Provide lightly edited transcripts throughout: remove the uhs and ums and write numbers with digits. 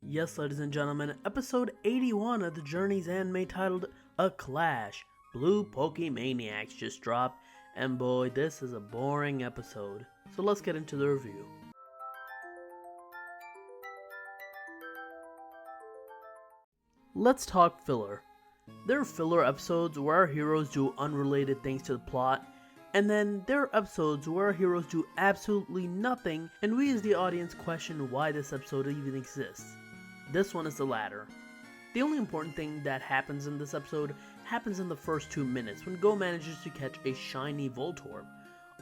Yes, ladies and gentlemen, episode 81 of the Journey's anime titled A Clash, Blue Pokémaniacs just dropped, and boy, this is a boring episode. So let's get into the review. Let's talk filler. There are filler episodes where our heroes do unrelated things to the plot, and then there are episodes where our heroes do absolutely nothing, and we as the audience question why this episode even exists. This one is the latter. The only important thing that happens in this episode happens in the first 2 minutes when Goh manages to catch a shiny Voltorb.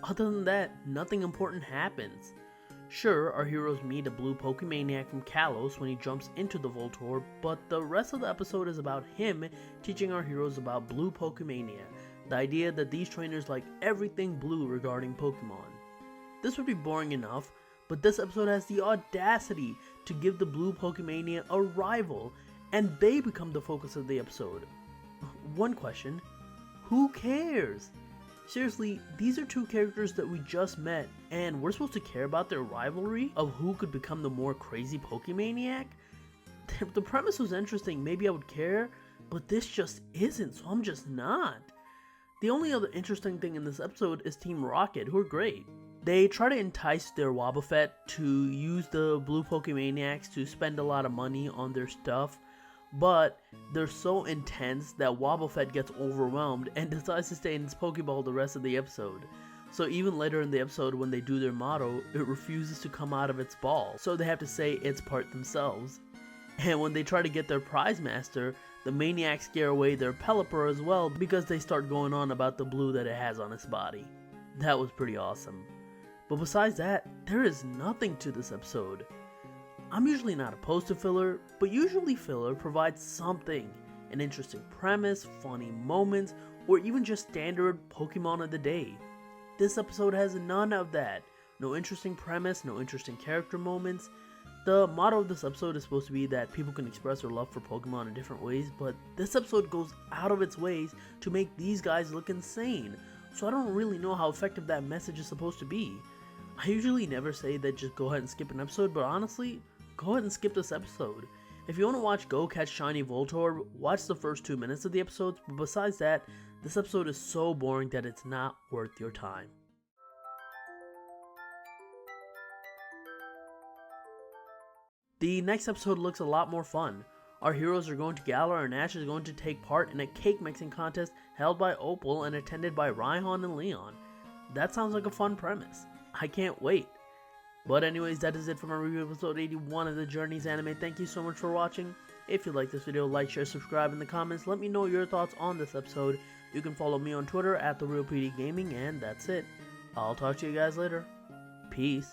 Other than that, nothing important happens. Sure, our heroes meet a Blue Pokémaniac from Kalos when he jumps into the Voltorb, but the rest of the episode is about him teaching our heroes about Blue Pokémania, the idea that these trainers like everything blue regarding Pokemon. This would be boring enough, but this episode has the audacity to give the Blue Pokémania a rival, and they become the focus of the episode. One question, who cares? Seriously, these are two characters that we just met, and we're supposed to care about their rivalry of who could become the more crazy Pokémaniac? If the premise was interesting, maybe I would care, but this just isn't, so I'm just not. The only other interesting thing in this episode is Team Rocket, who are great. They try to entice their Wobbuffet to use the Blue Pokémaniacs to spend a lot of money on their stuff, but they're so intense that Wobbuffet gets overwhelmed and decides to stay in its Pokeball the rest of the episode. So even later in the episode when they do their motto, it refuses to come out of its ball, so they have to say its part themselves. And when they try to get their prize master, the Maniacs scare away their Pelipper as well because they start going on about the blue that it has on its body. That was pretty awesome. But besides that, there is nothing to this episode. I'm usually not opposed to filler, but usually filler provides something. An interesting premise, funny moments, or even just standard Pokemon of the day. This episode has none of that. No interesting premise, no interesting character moments. The motto of this episode is supposed to be that people can express their love for Pokemon in different ways, but this episode goes out of its ways to make these guys look insane. So I don't really know how effective that message is supposed to be. I usually never say that just go ahead and skip an episode, but honestly, go ahead and skip this episode. If you want to watch Goh catch shiny Voltorb, watch the first 2 minutes of the episode, but besides that, this episode is so boring that it's not worth your time. The next episode looks a lot more fun. Our heroes are going to Galar and Ash is going to take part in a cake mixing contest held by Opal and attended by Raihan and Leon. That sounds like a fun premise. I can't wait. But anyways, that is it for my review of episode 81 of the Journey's anime. Thank you so much for watching. If you like this video, like, share, subscribe in the comments. Let me know your thoughts on this episode. You can follow me on Twitter at PdGaming, and that's it. I'll talk to you guys later. Peace.